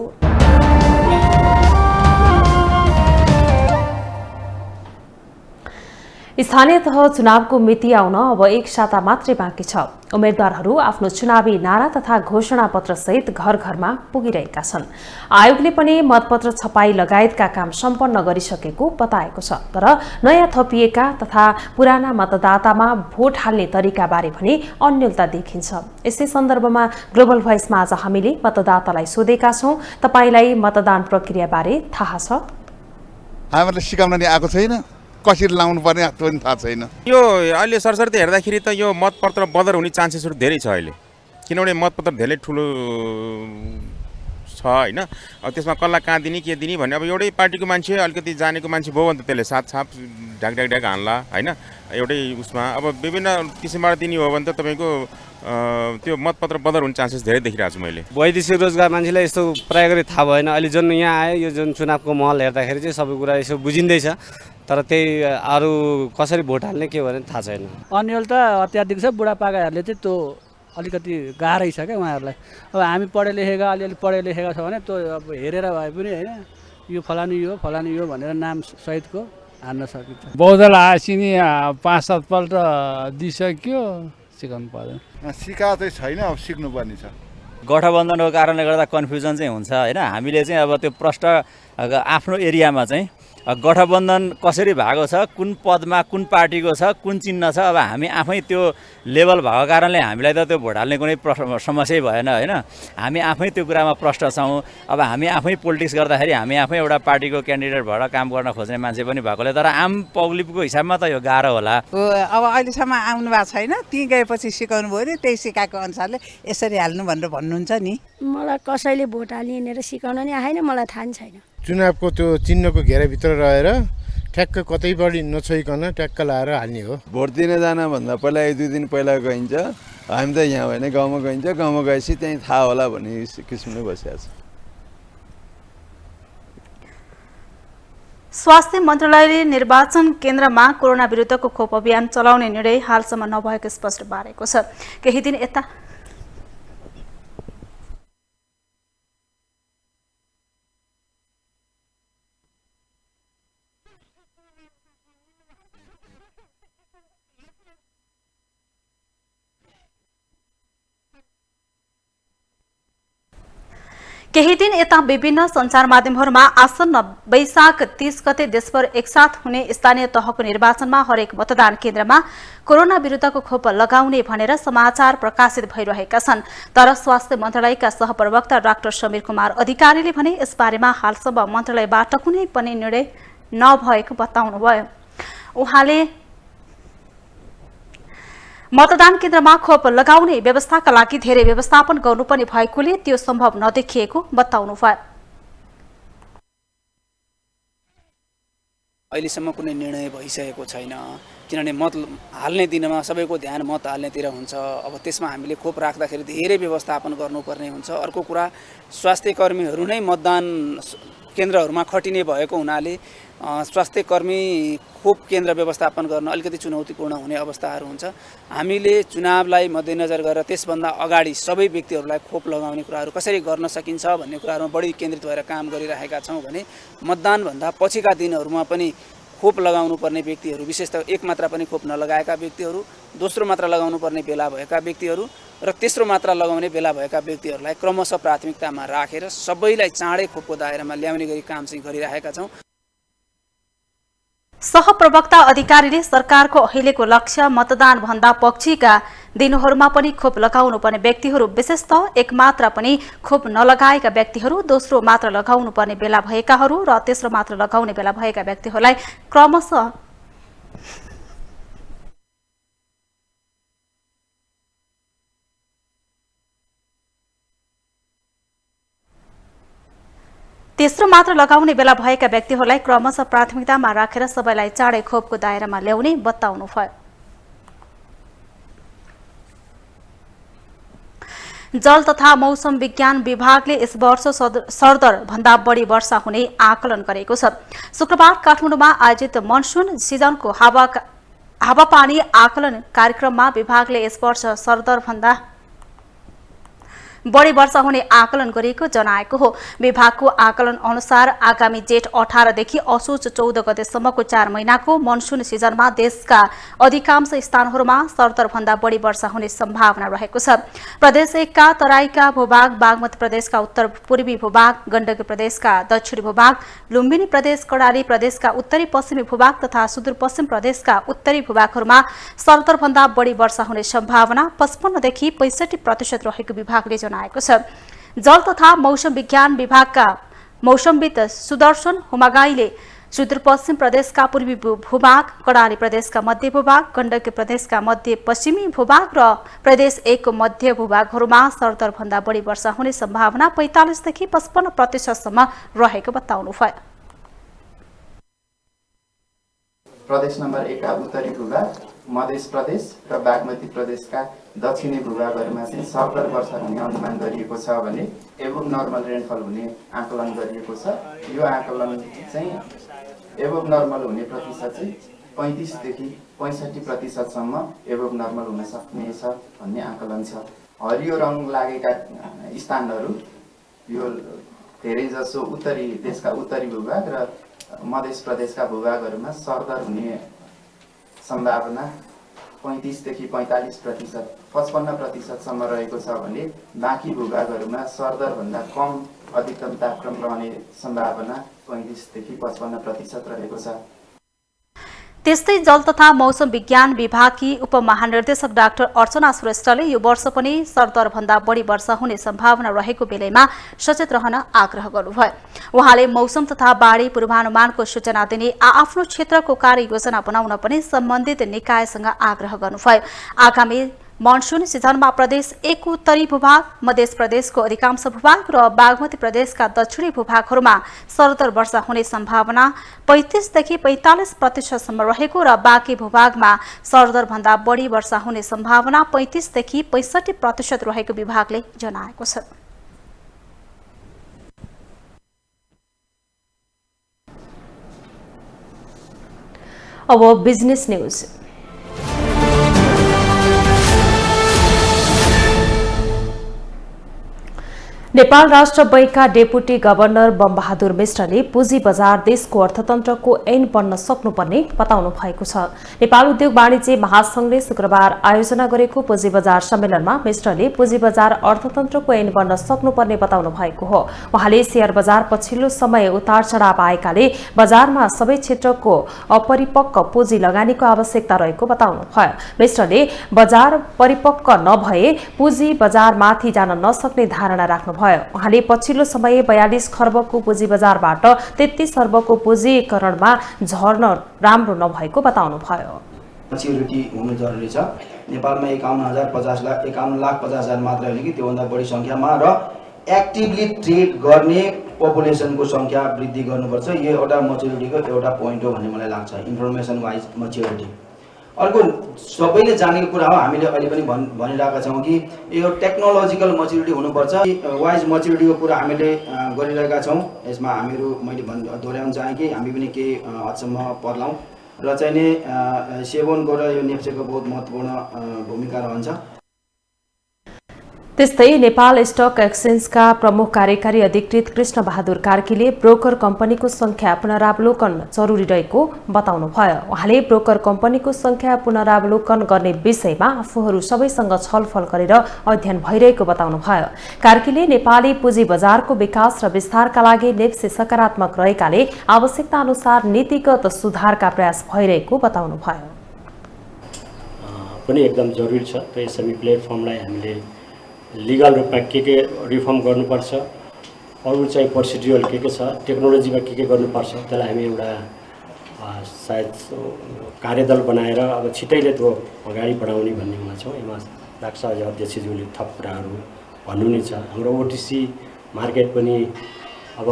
स्थानीय तह चुनावको मिति आउन अब 1 साता मात्रै बाँकी छ। उम्मेद्वारहरू आफ्नो चुनावी नारा तथा घोषणा पत्र सहित घर घरमा पुगिरहेका छन्। आयोगले पनि मतपत्र छपाई लगायतका काम सम्पन्न गरिसकेको बताएको छ। तर नयाँ थपिएका तथा पुराना मतदातामा भोट हाल्ने तरिका बारे पनि अन्यलता देखिन्छ। यसै सन्दर्भमा ग्लोबल भोइसमा आज हामीले मतदातालाई सोधेका छौं, तपाईलाई मतदान प्रक्रिया बारे थाहा छ? हामीलाई सिकाउन नि आएको छैन, कसरी लाउनु पर्ने पनि थाहा छैन। यो अहिले सरसर्ती हेर्दाखेरि त यो मतपत्र बदर हुने चान्सेसहरू धेरै छ अहिले, किनभने मतपत्र धेरै ठुलो छ होइन। अब त्यसमा कसलाई कहाँ दिने के दिने भन्ने अब एउटै पार्टीको मान्छे अलिकति जानेको मान्छे भयो भने त त्यसले साथ ढाक हान्ला होइन एउटै उसमा। अब विभिन्न किसिमबाट दिने हो भने त तपाईँको त्यो मतपत्र बदर हुने चान्सेस धेरै देखिरहेको छु मैले। वैदेशिक रोजगार मान्छेलाई यस्तो प्राय गरी थाहा भएन। अहिले जुन यहाँ आयो यो जुन चुनावको महल हेर्दाखेरि चाहिँ सबै कुरा यसो बुझिँदैछ, तर त्यही अरू कसरी भोट हाल्ने के भने थाहा छैन। अन्यल त अत्याधिक छ। बुढापाकाहरूले चाहिँ त्यो अलिकति गाह्रै छ क्या उहाँहरूलाई। अब हामी पढे लेखेका अलिअलि पढे लेखेका छ भने त्यो अब हेरेर भए पनि होइन यो फलानु यो भनेर नाम सहितको हान्न सकिन्छ। बहुदल आएपछि नि 5-7 पल्ट दिइसक्यो, सिकाउनु पर्दैन। सिका चाहिँ छैन, अब सिक्नुपर्ने छ। गठबन्धनको कारणले गर्दा कन्फ्युजन चाहिँ हुन्छ होइन। हामीले चाहिँ अब त्यो प्रश्न आफ्नो एरियामा चाहिँ गठबन्धन कसरी भएको छ, कुन पदमा कुन पार्टीको छ, कुन चिन्ह छ, अब हामी आफै त्यो लेभल भएको कारणले हामीलाई त त्यो भोट हाल्ने कुनै समस्यै भएन होइन। हामी आफै त्यो कुरामा प्रष्ट छौँ। अब हामी आफै पोलिटिक्स गर्दाखेरि हामी आफै एउटा पार्टीको क्यान्डिडेट भएर काम गर्न खोज्ने मान्छे पनि भएकोले तर आम पब्लिकको हिसाबमा त यो गाह्रो होला। अब अहिलेसम्म आउनु भएको छैन, त्यहीँ गएपछि सिकाउनु भयो नि, त्यही सिकाएको अनुसारले यसरी हाल्नु भनेर भन्नुहुन्छ नि। मलाई कसैले भोट हाल्ने भनेर सिकाउन नि आएन, मलाई थाहा नि छैन। चुनावको त्यो चिन्हको घेराभित्र रहेर ठ्याक्क कतैबाट नछोइकन ट्याक्क लाएर हाल्ने हो। भोट दिन जानुभन्दा पहिला 1-2 दिन पहिला गइन्छ। हामी त यहाँ होइन गाउँमा गइन्छ, गाउँमा गएपछि त्यहीँ थाहा होला भन्ने किसिमले बसिरहेको छ। स्वास्थ्य मन्त्रालयले निर्वाचन केन्द्रमा कोरोना विरुद्धको खोप अभियान चलाउने निर्णय हालसम्म नभएको स्पष्ट पारेको छ। केही दिन यता केही दिन यता विभिन्न सञ्चार माध्यमहरूमा आसन्न वैशाख 30 गते देशभर एकसाथ हुने स्थानीय तहको निर्वाचनमा हरेक मतदान केन्द्रमा कोरोना विरुद्धको खोप लगाउने भनेर समाचार प्रकाशित भइरहेका छन्। तर स्वास्थ्य मन्त्रालयका सहप्रवक्ता डाक्टर समीर कुमार अधिकारीले भने यसबारेमा हालसम्म मन्त्रालयबाट कुनै पनि निर्णय नभएको बताउनुभयो। उहाँले मतदान केन्द्रमा खोप लगाउने व्यवस्थाका लागि धेरै व्यवस्थापन गर्नुपर्ने भएकोले त्यो सम्भव नदेखिएको बताउनुभयो। अहिलेसम्म कुनै निर्णय भइसकेको छैन, किनभने मत हाल्ने दिनमा सबैको ध्यान मत हाल्नेतिर हुन्छ। अब त्यसमा हामीले खोप राख्दाखेरि धेरै व्यवस्थापन गर्नुपर्ने हुन्छ। अर्को कुरा, स्वास्थ्य कर्मीहरू नै मतदान केन्द्रहरूमा खटिने भएको हुनाले स्वास्थ्य कर्मी खोप केन्द्र व्यवस्थापन गर्न अलिकति चुनौतीपूर्ण हुने अवस्थाहरू हुन्छ। हामीले चुनावलाई मध्यनजर गरेर त्यसभन्दा अगाडि सबै व्यक्तिहरूलाई खोप लगाउने कुराहरू कसरी गर्न सकिन्छ भन्ने कुराहरूमा बढी केन्द्रित भएर काम गरिरहेका छौँ भने मतदानभन्दा पछिका दिनहरूमा पनि खोप लगाउनु पर्ने व्यक्तिहरू, विशेष त एक मात्रा पनि खोप नलगाएका व्यक्तिहरू, दोस्रो मात्रा लगाउनु पर्ने बेला भएका व्यक्तिहरू र तेस्रो मात्रा लगाउने बेला भएका व्यक्तिहरूलाई क्रमशः प्राथमिकतामा राखेर सबैलाई चाँडै खोपको दायरामा ल्याउने गरी काम चाहिँ गरिरहेका छौँ। सहप्रवक्ता अधिकारीले सरकारको अहिलेको लक्ष्य मतदान भन्दा पछिका दिनहरूमा पनि खोप लगाउनु पर्ने व्यक्तिहरू, विशेषतः एक मात्रा पनि खोप नलगाएका व्यक्तिहरू, दोस्रो मात्र लगाउनु पर्ने बेला भएकाहरू र तेस्रो मात्र लगाउने बेला भएका व्यक्तिहरूलाई क्रमशः तेस्रो मात्र लगाउने बेला भएका व्यक्तिहरूलाई क्रमशः प्राथमिकतामा राखेर सबैलाई चाँडै खोपको दायरामा ल्याउने बताउनुभयो। जल तथा मौसम विज्ञान विभागले यस वर्ष सरदर भन्दा बढी वर्षा हुने आकलन गरेको छ। शुक्रबार काठमाडौँमा आयोजित मनसुन सिजनको हावापानी आकलन कार्यक्रममा विभागले यस वर्ष सरदर भन्दा बढी वर्षा हुने आकलन गरिएको जनाएको हो। विभागको आकलन अनुसार आगामी जेठ 18 देखि असोज 14 गतेसम्मको 4 महिनाको मनसुन सिजनमा देशका अधिकांश स्थानहरूमा सरदर भन्दा बढी वर्षा हुने सम्भावना रहेको छ। प्रदेश 1 का तराईका भूभाग, बागमती प्रदेशका उत्तर पूर्वी भूभाग, गण्डकी प्रदेशका दक्षिणी भूभाग, लुम्बिनी प्रदेश, कर्णाली प्रदेशका उत्तरी पश्चिमी भूभाग तथा सुदूरपश्चिम प्रदेशका उत्तरी भूभागहरूमा सरदर भन्दा बढी वर्षा हुने सम्भावना 55 देखि 65% रहेको विभागले जनाएको छ। जल तथा मौसम विज्ञान विभागका मौसमविद सुदर्शन हुमागाईले सुदूरपश्चिम प्रदेशका पूर्वी भूभाग, कर्णाली प्रदेशका मध्य भूभाग, गण्डकी प्रदेशका मध्य पश्चिमी भूभाग र प्रदेश 1 को मध्य भूभागहरूमा सरदर भन्दा बढी वर्षा हुने सम्भावना 45 देखि 55% सम्म रहेको बताउनुभयो। प्रदेश नम्बर 1 का उत्तरी भूभाग, मध्य प्रदेश र बागमती प्रदेशका दक्षिणी भूभागहरूमा चाहिँ सरदर वर्षा हुने अनुमान गरिएको छ भने एबोभ नर्मल रेनफल हुने आकलन गरिएको छ। यो आकलन चाहिँ एबोभ नर्मल हुने प्रतिशत चाहिँ 35 देखि 65% सम्म एबोभ नर्मल हुन सक्नेछ भन्ने आकलन छ। हरियो रङ लागेका स्थानहरू यो धेरै जसो उत्तरी देशका उत्तरी भूभाग र मध्य प्रदेशका भूभागहरूमा सरदर हुने सम्भावना 35 देखि 45%, 55% सम्म रहेको छ भने बाँकी भूभागहरूमा सरदर भन्दा कम अधिकतम तापक्रम रहने सम्भावना 35 देखि 55% रहेको छ। त्यस्तै जल तथा मौसम विज्ञान विभागकी उपमहानिर्देशक डाक्टर अर्चना श्रेष्ठले यो वर्ष पनि सरदर भन्दा बढी वर्षा हुने सम्भावना रहेको बेलामा सचेत रहन आग्रह गर्नुभयो। उहाँले मौसम तथा बाढी पूर्वानुमानको सूचना दिने आफ्नो क्षेत्रको कार्ययोजना बनाउन पनि सम्बन्धित निकायसँग आग्रह गर्नुभयो। आगामी मनसुन सिजनमा प्रदेश 1 को उत्तरी भूभाग, मध्य प्रदेशको अधिकांश भूभाग र बागमती प्रदेशका दक्षिणी भूभागहरूमा सरदर वर्षा हुने सम्भावना 35 देखि 45% सम्म रहेको र बाँकी भूभागमा सरदर भन्दा बढी वर्षा हुने सम्भावना 35 देखि 65% रहेको विभागले जनाएको छ। अब बिजनेस न्यूज। नेपाल राष्ट्र बैंकका डेपुटी गभर्नर बमबहादुर मिश्रले पुँजी बजार देशको अर्थतन्त्रको ऐन बन्न सक्नुपर्ने बताउनु भएको छ। नेपाल उद्योग वाणिज्य महासंघले शुक्रबार आयोजना गरेको पुँजी बजार सम्मेलनमा मिश्रले पुँजी बजार अर्थतन्त्रको ऐन बन्न सक्नुपर्ने बताउनु भएको हो। उहाँले शेयर बजार पछिल्लो समय उतार चढाव आएकाले बजारमा सबै क्षेत्रको अपरिपक्व पुँजी लगानीको आवश्यकता रहेको बताउनुभयो। मिश्रले बजार परिपक्व नभए पुँजी बजारमाथि जान नसक्ने धारणा राख्नुभयो। उहाँले पछिल्लो समय 42 खर्बको पुँजी बजारबाट 33 अर्बको पुँजीकरणमा झर्न राम्रो नभएको बताउनुभयो। मेच्युरिटी हुनु जरुरी छ। नेपालमा 51 लाख 50 हजार मात्र होइन कि त्योभन्दा बढी संख्यामा र एक्टिभली ट्रेड गर्ने पपुलेसनको संख्या वृद्धि गर्नुपर्छ। यो एउटा मेच्युरिटीको एउटा पोइन्ट हो भन्ने मलाई लाग्छ, इन्फर्मेसन वाइज मेच्युरिटी। अर्को सबैले जानेको कुरा हो, हामीले अहिले पनि भनिरहेका छौँ कि यो टेक्नोलोजिकल मेच्युरिटी हुनुपर्छ। वाइज मेच्युरिटीको कुरा हामीले गरिरहेका छौँ। यसमा हामीहरू मैले दोहोऱ्याउन चाहेँ कि हामी पनि केही हदसम्म पर्लाउँ र चाहिँ नि सेवनको र यो नेप्सेको बहुत महत्त्वपूर्ण भूमिका रहन्छ। त्यस्तै नेपाल स्टक एक्सचेन्जका प्रमुख कार्यकारी अधिकृत कृष्ण बहादुर कार्कीले ब्रोकर कम्पनीको संख्या पुनरावलोकन जरुरी रहेको बताउनुभयो। उहाँले ब्रोकर कम्पनीको संख्या पुनरावलोकन गर्ने विषयमा आफूहरू सबैसँग छलफल गरेर अध्ययन भइरहेको बताउनुभयो। कार्कीले नेपाली पुँजी बजारको विकास र विस्तारका लागि नेप्से सकारात्मक रहेकाले आवश्यकता अनुसार नीतिगत सुधारका प्रयास भइरहेको बताउनुभयो। पनि एकदम जरुरी छ। त एसएमई प्लेटफर्मलाई हामीले लिगल रूपमा के रिफर्म गर्नुपर्छ, अरू चाहिँ प्रोसिड्युरल के छ, टेक्नोलोजीमा के गर्नुपर्छ, त्यसलाई हामी एउटा सायद कार्यदल बनाएर अब छिटैले त्यो अगाडि बढाउने भन्नेमा छौँ। यसमा लाग्छ अझ अध्यक्षज्यूले थप कुराहरू भन्नु नै छ। हाम्रो ओटिसी मार्केट पनि अब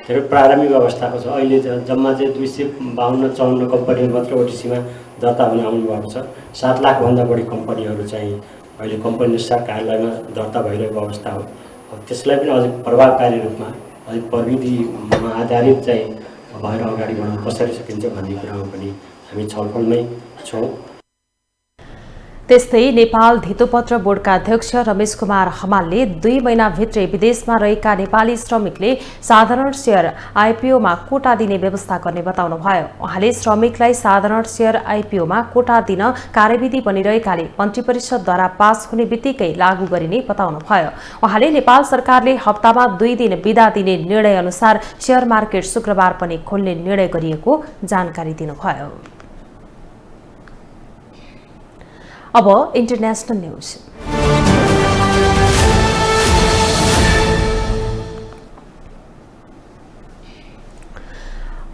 धेरै प्रारम्भिक अवस्थाको छ। अहिले जम्मा चाहिँ 252-54 कम्पनीहरू मात्र ओटिसीमा दर्ता हुन आउनुभएको छ। 7 लाखभन्दा बढी कम्पनीहरू चाहिँ अहिले कम्पनी रजिस्ट्रार कार्यालयमा दर्ता भइरहेको अवस्था हो। त्यसलाई पनि अझ प्रभावकारी रूपमा अलिक प्रविधिमा आधारित चाहिँ भएर अगाडि बढाउन कसरी सकिन्छ भन्ने कुरामा पनि हामी छलफलमै छौँ। त्यस्तै नेपाल धितोपत्र बोर्डका अध्यक्ष रमेश कुमार हमालले 2 महिनाभित्रै विदेशमा रहेका नेपाली श्रमिकले साधारण शेयर आइपिओमा कोटा दिने व्यवस्था गर्ने बताउनुभयो। उहाँले श्रमिकलाई साधारण शेयर आइपिओमा कोटा दिन कार्यविधि बनिरहेकाले मन्त्री परिषदद्वारा पास हुने बित्तिकै लागू गरिने बताउनुभयो। उहाँले नेपाल सरकारले हप्तामा 2 दिन बिदा दिने निर्णय अनुसार शेयर मार्केट शुक्रबार पनि खोल्ने निर्णय गरिएको जानकारी दिनुभयो। अब इन्टरनेशनल न्यूज।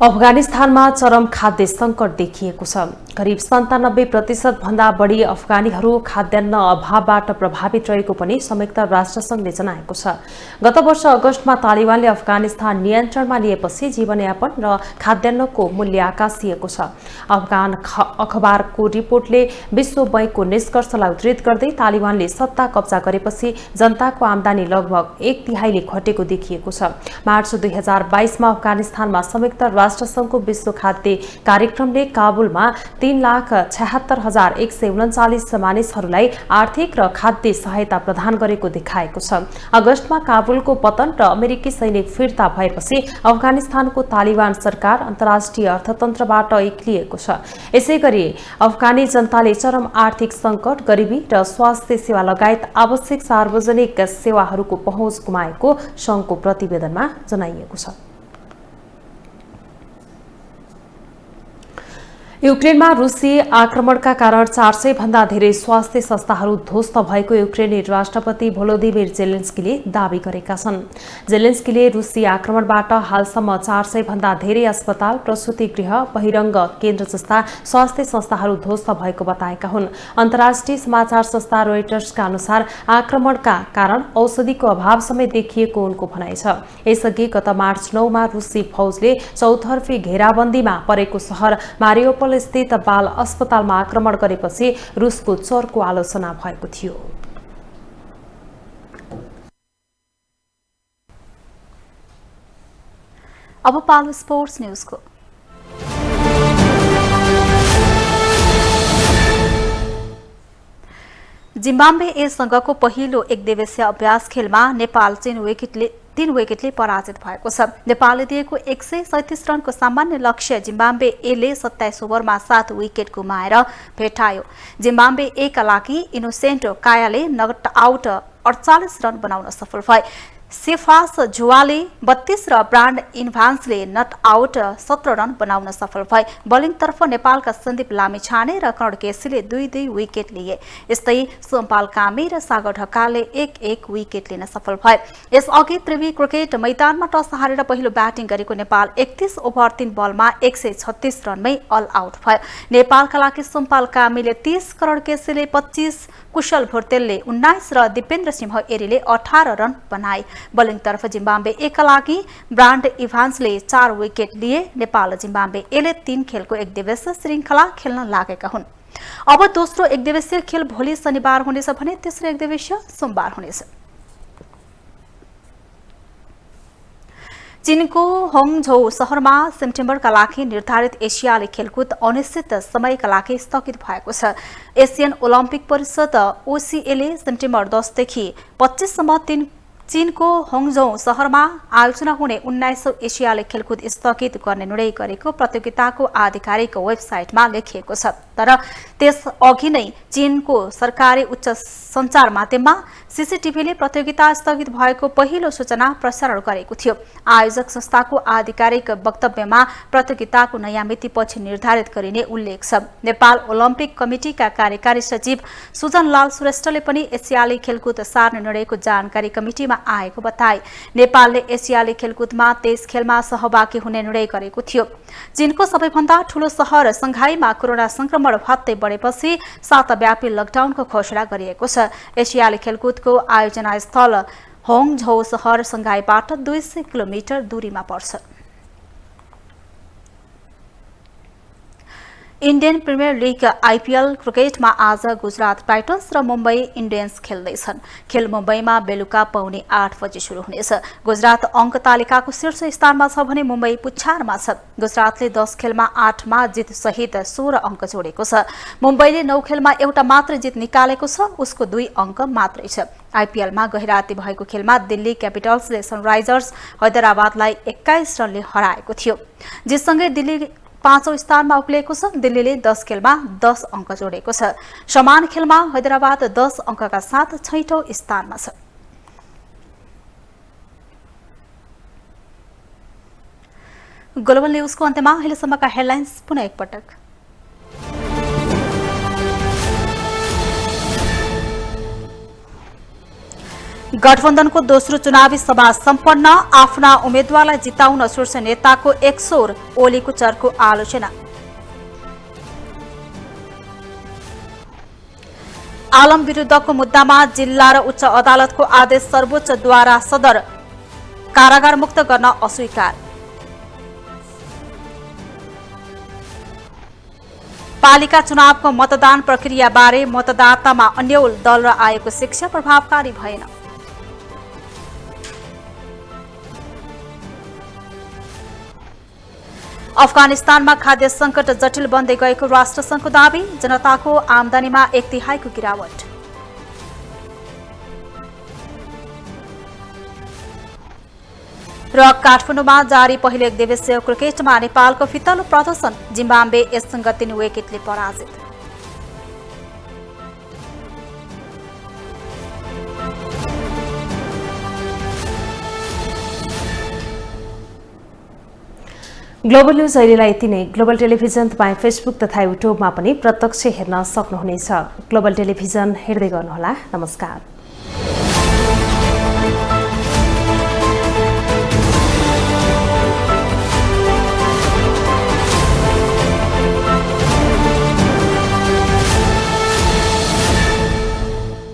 अफगानिस्तानमा चरम खाद्य संकट देखिएको छ। करिब 97% भन्दा बढी अफगानीहरू खाद्यान्न अभावबाट प्रभावित रहेको पनि संयुक्त राष्ट्रसङ्घले जनाएको छ। गत वर्ष अगस्तमा तालिबानले अफगानिस्तान नियन्त्रणमा लिएपछि जीवनयापन र खाद्यान्नको मूल्य आकाशिएको छ। अफगान अखबारको रिपोर्टले विश्व बैंकको निष्कर्षलाई उद्धृत गर्दै तालिबानले सत्ता कब्जा गरेपछि जनताको आमदानी लगभग 1/3 घटेको देखिएको छ। मार्च 2022मा अफगानिस्तानमा संयुक्त राष्ट्रसङ्घको विश्व खाद्य कार्यक्रमले काबुलमा 3,76,139 मानिसहरूलाई आर्थिक र खाद्य सहायता प्रदान गरेको देखाएको छ। अगस्तमा काबुलको पतन र अमेरिकी सैनिक फिर्ता भएपछि अफगानिस्तानको तालिबान सरकार अन्तर्राष्ट्रिय अर्थतन्त्रबाट एक्लिएको छ। यसैगरी अफगानी जनताले चरम आर्थिक सङ्कट, गरिबी र स्वास्थ्य सेवा लगायत आवश्यक सार्वजनिक सेवाहरूको पहुँच गुमाएको सङ्घको प्रतिवेदनमा जनाइएको छ। युक्रेनमा रुसी आक्रमणका कारण 400 भन्दा धेरै स्वास्थ्य संस्थाहरू ध्वस्त भएको युक्रेनी राष्ट्रपति भोलोदिमिर जेलेन्स्कीले दावी गरेका छन्। जेलेन्स्कीले रुसी आक्रमणबाट हालसम्म 400 भन्दा धेरै अस्पताल, प्रसूति गृह, बहिरङ्ग केन्द्र जस्ता स्वास्थ्य संस्थाहरू ध्वस्त भएको बताएका हुन्। अन्तर्राष्ट्रिय समाचार संस्था रोइटर्सका अनुसार आक्रमणका कारण औषधिको अभाव समेत देखिएको उनको भनाइ छ। यसअघि गत मार्च 9 मा रुसी फौजले चौतर्फी घेराबन्दीमा परेको शहर मारियोपोल स्थित बाल अस्पतालमा आक्रमण गरेपछि रुसको चर्को आलोचना भएको थियो। अब पालो स्पोर्ट्स न्यूजको। जिम्बाब्वे एसँगको पहिलो एकदिवसीय अभ्यास खेलमा नेपाल 3 विकेटले पराजित भएको छ। नेपालले दिएको 137 रनको सामान्य लक्ष्य जिम्बाब्वे एले 27 ओभरमा 7 विकेट गुमाएर भेटायो। जिम्बाब्वे ए का लागि इनोसेन्ट कायाले नट आउट 48 रन बनाउन सफल भए। सेफास जुवाले 32 र ब्रान्ड इन्भान्सले नट आउट 17 रन बनाउन सफल भए। बलिङतर्फ नेपालका सन्दीप लामिछाने र कर्ण केसीले 2-2 विकेट लिए। यस्तै सोमपाल कामी र सागर ढकालले 1-1 विकेट लिन सफल भए। यसअघि त्रिवी क्रिकेट मैदानमा टस हारेर पहिलो ब्याटिङ गरेको नेपाल 31 ओभर 3 बलमा 136 रनमै अल आउट भयो। नेपालका लागि सोमपाल कामीले 30, कर्ण केसीले 25, कुशल भुर्तेलले 19 र दिपेन्द्र सिंह एरीले 18 रन बनाए। बलिङतर्फ जिम्बाब्वे ए का लागि ब्रान्ड इभान्सले 4 विकेट लिए। नेपाल जिम्बाब्वे एले 3 खेलको एकदिवसीय श्रृङ्खला खेल्न लागेका हुन्। अब दोस्रो एकदिवसीय खेल भोलि शनिबार हुनेछ भने तेस्रो एकदिवसीय सोमबार हुनेछ। चीनको होङझौ शहरमा सेप्टेम्बरका लागि निर्धारित एसियाली खेलकुद अनिश्चित समयका लागि स्थगित भएको छ। एसियन ओलम्पिक परिषद ओसिएले सेप्टेम्बर 10 देखि 25 सम्म चीनको होङझौ शहरमा आयोजना हुने 19औं एसियाली खेलकुद स्थगित गर्ने निर्णय गरेको प्रतियोगिताको आधिकारिक वेबसाइटमा लेखिएको छ। तर त्यस अघि नै चीनको सरकारी उच्च सञ्चार माध्यममा सीसीटीभीले प्रतियोगिता स्थगित भएको पहिलो सूचना प्रसारण गरेको थियो। आयोजक संस्थाको आधिकारिक वक्तव्यमा प्रतियोगिताको नयाँ मिति पछि निर्धारित गरिने उल्लेख छ। नेपाल ओलम्पिक कमिटिका कार्यकारी सचिव सुजनलाल श्रेष्ठले पनि एसियाली खेलकुद सार्ने निर्णयको जानकारी कमिटिमा आएको बताए। नेपालले एसियाली खेलकुदमा 23 खेलमा सहभागी हुने निर्णय गरेको थियो। चीनको सबैभन्दा ठूलो शहर संघाईमा कोरोना संक्रमण भत्तै बढेपछि 7 व्यापी लकडाउनको घोषणा गरिएको छ। एसियाली खेलकुदको आयोजना स्थल होङझौ शहर संघाईबाट 200 किलोमिटर दूरीमा पर्छ। इन्डियन प्रिमियर लिग आइपीएल क्रिकेटमा आज गुजरात टाइटन्स र मुम्बई इन्डियन्स खेल्दैछन्। खेल मुम्बईमा बेलुका पौने 8 बजे शुरू हुनेछ। गुजरात अङ्क तालिकाको शीर्ष स्थानमा छ भने मुम्बई पुच्छारमा छ। गुजरातले 10 खेलमा 8मा जित सहित 16 अङ्क जोडेको छ। मुम्बईले 9 खेलमा एउटा मात्र जित निकालेको छ, उसको 2 अङ्क मात्रै छ। आइपीएलमा गहिराती भएको खेलमा दिल्ली क्यापिटल्सले सनराइजर्स हैदराबादलाई 21 रनले हराएको थियो। जितसँगै दिल्ली 5औं स्थानमा उक्लिएको छ। दिल्लीले 10 खेलमा 10 अङ्क जोडेको छ। समान खेलमा हैदराबाद 10 अङ्कका साथ 6औं स्थानमा छ। ग्लोबल न्यूजको अन्त्यमा अहिलेसम्मका हेडलाइन्स पुनः एकपटक। गठबन्धनको दोस्रो चुनावी सभा सम्पन्न, आफ्ना उम्मेद्वारलाई जिताउन शीर्ष नेताको एकसोर, ओलीको चर्को आलोचना। आलम विरुद्धको मुद्दामा जिल्ला र उच्च अदालतको आदेश सर्वोच्चद्वारा सदर, कारागार मुक्त गर्न अस्वीकार। पालिका चुनावको मतदान प्रक्रियाबारे मतदातामा अन्यल दल र आएको शिक्षा प्रभावकारी भएन। अफगानिस्तानमा खाद्य संकट जटिल बन्दै गएको राष्ट्रसङ्घको दावी, जनताको आमदानीमा 1/3 गिरावट। र काठमाडौँमा जारी पहिलो एकदिवसीय क्रिकेटमा नेपालको फितलो प्रदर्शन, जिम्बाब्वे यससँग 3 विकेटले पराजित। ग्लोबल न्यूज अहिलेलाई यति नै। ग्लोबल टेलिभिजन तपाईँ फेसबुक तथा युट्युबमा पनि प्रत्यक्ष हेर्न सक्नुहुनेछ। ग्लोबल टेलिभिजन हेर्दै गर्नुहोला। नमस्कार।